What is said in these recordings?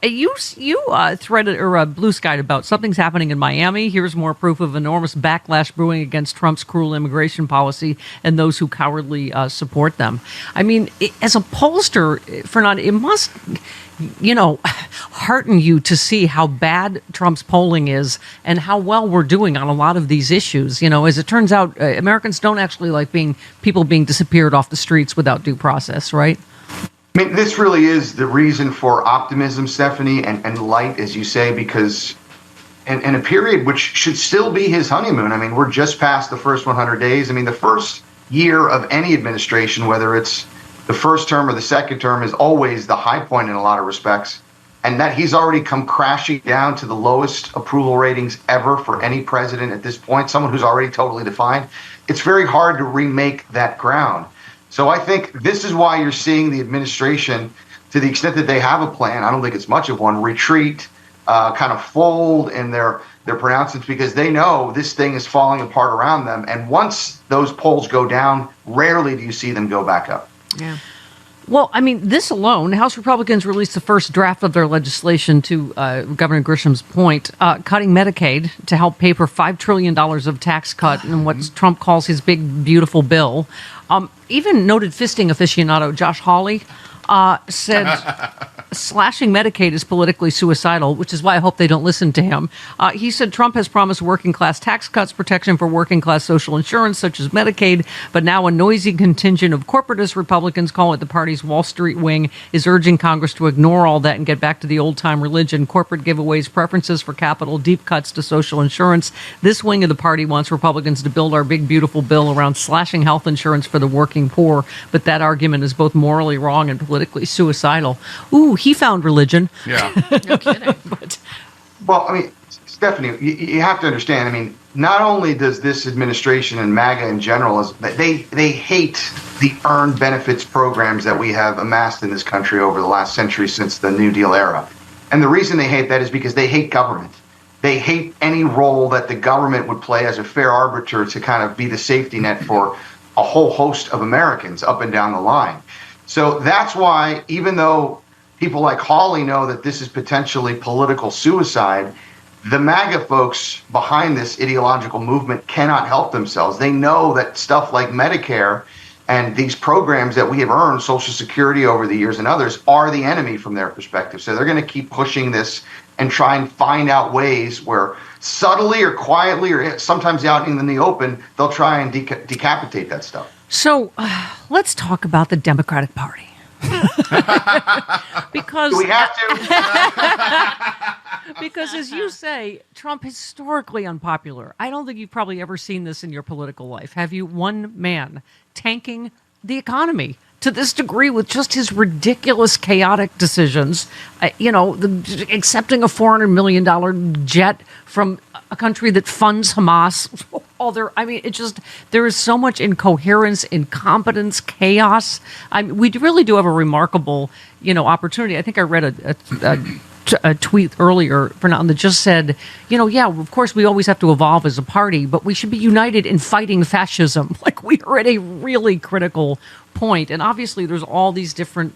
You threaded or blue skied about something's happening in Miami. Here's more proof of enormous backlash brewing against Trump's cruel immigration policy and those who cowardly support them. I mean, as a pollster, Fernand, it must, hearten you to see how bad Trump's polling is and how well we're doing on a lot of these issues. As it turns out, Americans don't actually like people being disappeared off the streets without due process, right? I mean, this really is the reason for optimism, Stephanie, and light, as you say, because in a period which should still be his honeymoon. I mean, we're just past the first 100 days. I mean, the first year of any administration, whether it's the first term or the second term, is always the high point in a lot of respects. And that he's already come crashing down to the lowest approval ratings ever for any president at this point, someone who's already totally defined. It's very hard to remake that ground. So I think this is why you're seeing the administration, to the extent that they have a plan, I don't think it's much of one, retreat, kind of fold in their pronouncements, because they know this thing is falling apart around them. And once those polls go down, rarely do you see them go back up. Yeah. Well, I mean, this alone, House Republicans released the first draft of their legislation, to Governor Grisham's point, cutting Medicaid to help pay for $5 trillion of tax cut in what Trump calls his big, beautiful bill. Even noted fisting aficionado Josh Hawley said slashing Medicaid is politically suicidal, which is why I hope they don't listen to him. He said Trump has promised working class tax cuts, protection for working class social insurance, such as Medicaid, but now a noisy contingent of corporatist Republicans, call it the party's Wall Street wing, is urging Congress to ignore all that and get back to the old-time religion, corporate giveaways, preferences for capital, deep cuts to social insurance. This wing of the party wants Republicans to build our big, beautiful bill around slashing health insurance for the working poor, but that argument is both morally wrong and politically suicidal. Ooh, he found religion. Yeah. No kidding. Well, I mean, Stephanie, you have to understand, I mean, not only does this administration and MAGA in general, they hate the earned benefits programs that we have amassed in this country over the last century since the New Deal era. And the reason they hate that is because they hate government. They hate any role that the government would play as a fair arbiter to kind of be the safety net for a whole host of Americans up and down the line. So that's why, even though people like Hawley know that this is potentially political suicide, the MAGA folks behind this ideological movement cannot help themselves. They know that stuff like Medicare and these programs that we have earned, Social Security over the years and others, are the enemy from their perspective. So they're going to keep pushing this and try and find out ways where subtly or quietly or sometimes out in the open, they'll try and decapitate that stuff. So let's talk about the Democratic Party. Because do we have to? Because, as you say, Trump historically unpopular. I don't think you've probably ever seen this in your political life. Have you? One man tanking the economy to this degree with just his ridiculous, chaotic decisions. Accepting a $400 million jet from a country that funds Hamas. There is so much incoherence, incompetence, chaos. We really do have a remarkable, opportunity. I think I read a tweet earlier, Fernand, that just said, of course we always have to evolve as a party, but we should be united in fighting fascism. Like, we are at a really critical point. And obviously there's all these different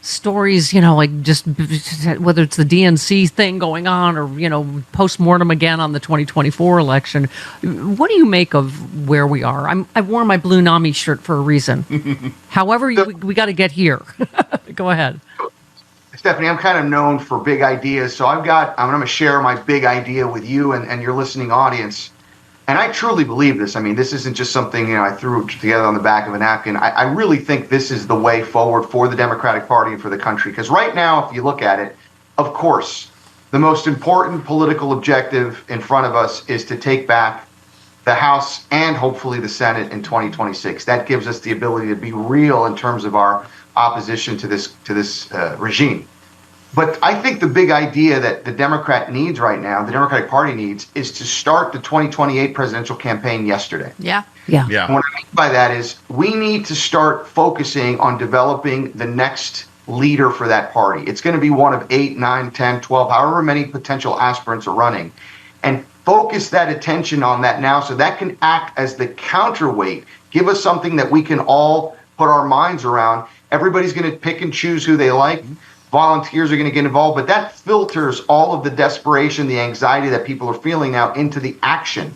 stories, like just whether it's the DNC thing going on or, post-mortem again on the 2024 election. What do you make of where we are? I wore my blue NAMI shirt for a reason. However, we got to get here. Go ahead. Stephanie, I'm kind of known for big ideas, so I'm going to share my big idea with you and your listening audience. And I truly believe this. I mean, this isn't just something, I threw together on the back of a napkin. I really think this is the way forward for the Democratic Party and for the country. Because right now, if you look at it, of course, the most important political objective in front of us is to take back the House and hopefully the Senate in 2026. That gives us the ability to be real in terms of our opposition to this regime. But I think the big idea that the Democratic Party needs, is to start the 2028 presidential campaign yesterday. Yeah. And what I mean by that is we need to start focusing on developing the next leader for that party. It's going to be one of 8, 9, 10, 12, however many potential aspirants are running. And focus that attention on that now so that can act as the counterweight. Give us something that we can all put our minds around. Everybody's going to pick and choose who they like. volunteers are going to get involved, but that filters all of the desperation, the anxiety that people are feeling now into the action.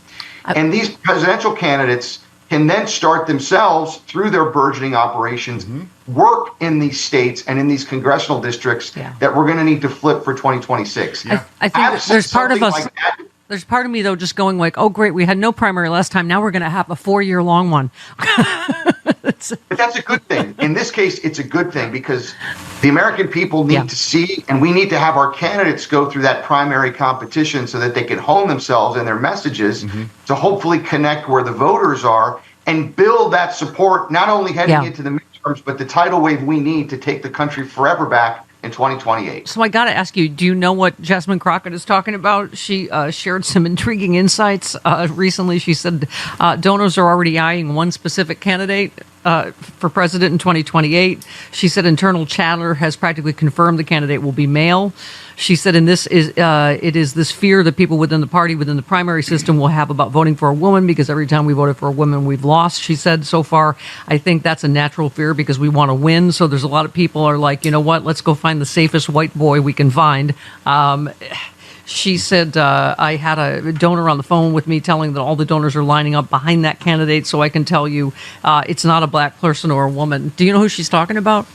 And these presidential candidates can then start themselves through their burgeoning operations, work in these states and in these congressional districts that we're going to need to flip for 2026. I think there's part of us. Like there's part of me though just going like, oh great, we had no primary last time. Now we're going to have a 4-year long one. But that's a good thing. In this case, it's a good thing because the American people need to see, and we need to have our candidates go through that primary competition so that they can hone themselves in their messages to hopefully connect where the voters are and build that support, not only heading into the midterms, but the tidal wave we need to take the country forever back in 2028. So I got to ask you, do you know what Jasmine Crockett is talking about? She shared some intriguing insights recently. She said donors are already eyeing one specific candidate for president in 2028. She said internal chatter has practically confirmed the candidate will be male. She said, "And this is it is this fear that people within the party, within the primary system, will have about voting for a woman because every time we voted for a woman, we've lost." She said, "So far, I think that's a natural fear because we want to win. So there's a lot of people are like, you know what? Let's go find the safest white boy we can find." She said, I had a donor on the phone with me telling that all the donors are lining up behind that candidate. So I can tell you it's not a black person or a woman. Do you know who she's talking about?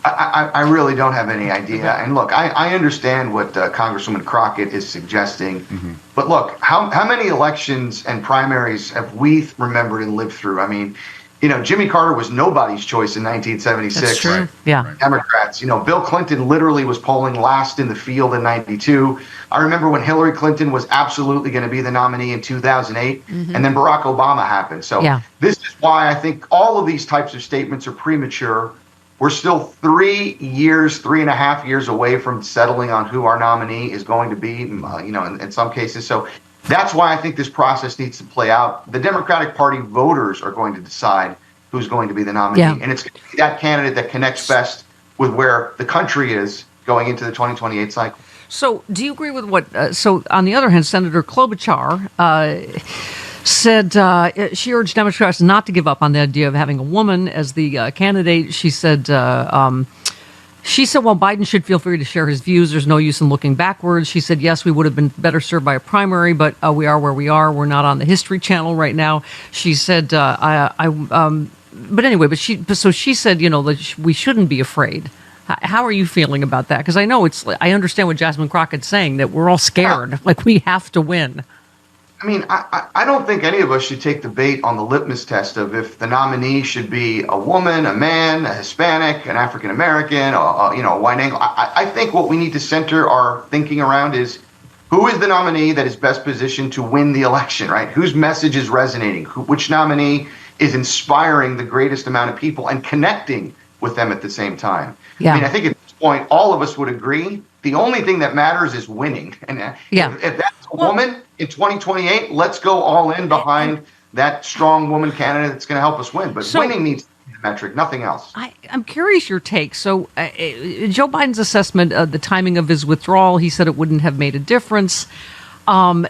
I really don't have any idea. And look, I understand what Congresswoman Crockett is suggesting. But look, how many elections and primaries have we remembered and lived through? I mean, you know, Jimmy Carter was nobody's choice in 1976. That's true. Right. Yeah. Democrats. You know, Bill Clinton literally was polling last in the field in 92. I remember when Hillary Clinton was absolutely going to be the nominee in 2008, and then Barack Obama happened. So this is why I think all of these types of statements are premature. We're still 3.5 years away from settling on who our nominee is going to be, you know, in some cases. So that's why I think this process needs to play out. The Democratic Party voters are going to decide who's going to be the nominee. And it's going to be that candidate that connects best with where the country is going into the 2028 cycle. So do you agree with what, so on the other hand, Senator Klobuchar said she urged Democrats not to give up on the idea of having a woman as the candidate. She said, well, Biden should feel free to share his views. There's no use in looking backwards. She said, yes, we would have been better served by a primary, but we are where we are. We're not on the History Channel right now. She said, but she said, you know, that we shouldn't be afraid. How are you feeling about that? Because I know I understand what Jasmine Crockett's saying, that we're all scared, like we have to win. I mean, I don't think any of us should take the bait on the litmus test of if the nominee should be a woman, a man, a Hispanic, an African American, a white angle. I think what we need to center our thinking around is who is the nominee that is best positioned to win the election, right? Whose message is resonating? Which nominee is inspiring the greatest amount of people and connecting with them at the same time? I mean, I think at this point, all of us would agree the only thing that matters is winning. And if that's a woman in 2028, let's go all in behind that strong woman candidate that's going to help us win. But winning needs to be the metric, nothing else. I'm curious your take. So Joe Biden's assessment of the timing of his withdrawal, he said it wouldn't have made a difference.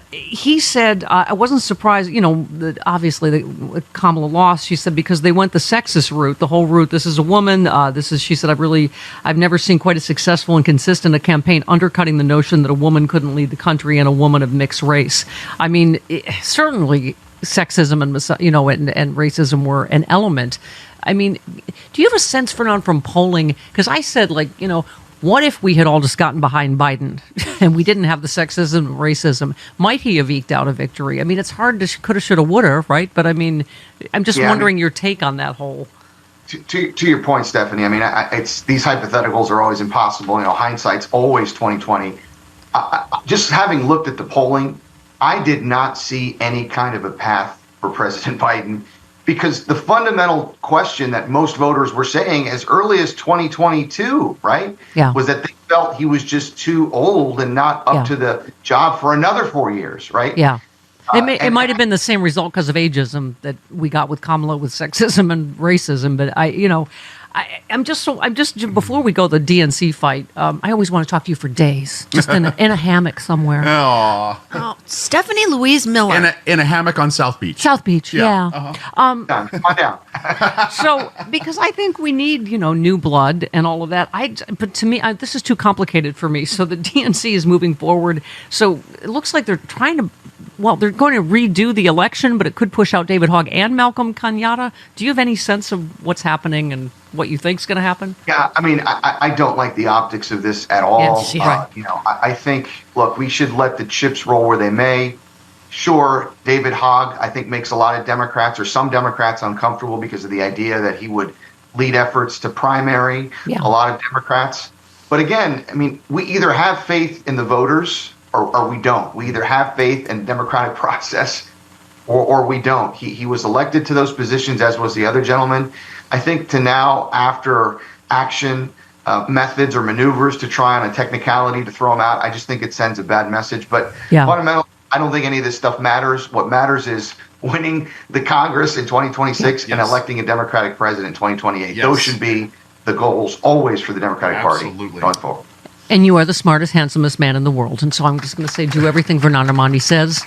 He said, I wasn't surprised, you know, that obviously Kamala lost. She said, because they went the sexist route, the whole route. This is a woman. She said, I've never seen quite as successful and consistent a campaign undercutting the notion that a woman couldn't lead the country and a woman of mixed race. I mean, certainly sexism and racism were an element. I mean, do you have a sense, Fernand, from polling? Because I said, what if we had all just gotten behind Biden and we didn't have the sexism and racism? Might he have eked out a victory? I mean, it's hard to coulda, shoulda, woulda, right? But I mean, I'm just wondering your take on that whole. To your point, Stephanie, I mean, it's these hypotheticals are always impossible. You know, hindsight's always 2020. Just having looked at the polling, I did not see any kind of a path for President Biden. Because the fundamental question that most voters were saying as early as 2022, right, was that they felt he was just too old and not up to the job for another 4 years, right? Yeah. It might have been the same result because of ageism that we got with Kamala with sexism and racism. But I'm just before we go the DNC fight. I always want to talk to you for days, just in a hammock somewhere. Oh, Stephanie Louise Miller. in a hammock on South Beach. South Beach, yeah. Come on down. So, because I think we need, new blood and all of that. But to me, this is too complicated for me. So the DNC is moving forward. So it looks like they're they're going to redo the election, but it could push out David Hogg and Malcolm Kenyatta. Do you have any sense of what's happening and what you think is going to happen? Yeah, I mean, I don't like the optics of this at all. Yes, right. I think, look, we should let the chips roll where they may. Sure, David Hogg, I think, makes a lot of Democrats or some Democrats uncomfortable because of the idea that he would lead efforts to primary a lot of Democrats. But again, I mean, we either have faith in the voters or we don't. We either have faith in the democratic process or we don't. He was elected to those positions, as was the other gentleman. I think to now, after action methods or maneuvers to try on a technicality to throw him out, I just think it sends a bad message. But fundamentally, I don't think any of this stuff matters. What matters is winning the Congress in 2026 and electing a Democratic president in 2028. Those should be the goals always for the Democratic Party going forward. And you are the smartest, handsomest man in the world. And so I'm just going to say, do everything Vernanda Mondi says.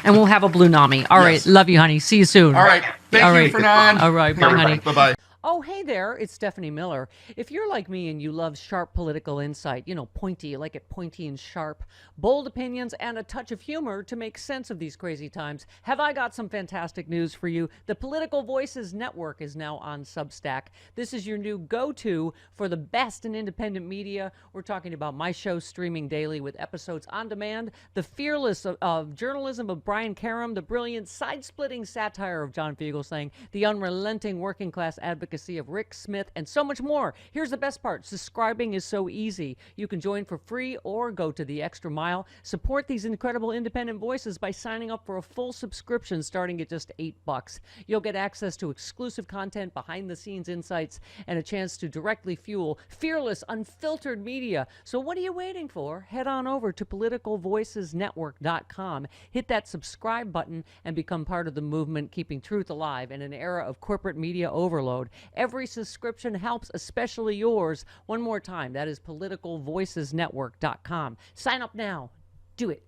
And we'll have a Blue Nami. All right. Love you, honey. See you soon. All right. Thank you, Fernand. All right. Bye, honey. Bye-bye. Oh, hey there, it's Stephanie Miller. If you're like me and you love sharp political insight, pointy, you like it pointy and sharp, bold opinions, and a touch of humor to make sense of these crazy times, have I got some fantastic news for you. The Political Voices Network is now on Substack. This is your new go-to for the best in independent media. We're talking about my show streaming daily with episodes on demand, the fearless of journalism of Brian Karem, the brilliant side-splitting satire of John Fugelsang, the unrelenting working class advocacy of Rick Smith, and so much more. Here's the best part. Subscribing is so easy. You can join for free or go to the extra mile. Support these incredible independent voices by signing up for a full subscription starting at just $8. You'll get access to exclusive content, behind-the-scenes insights, and a chance to directly fuel fearless, unfiltered media. So what are you waiting for? Head on over to politicalvoicesnetwork.com. Hit that subscribe button and become part of the movement keeping truth alive in an era of corporate media overload. Every subscription helps, especially yours. One more time, that is politicalvoicesnetwork.com. Sign up now. Do it.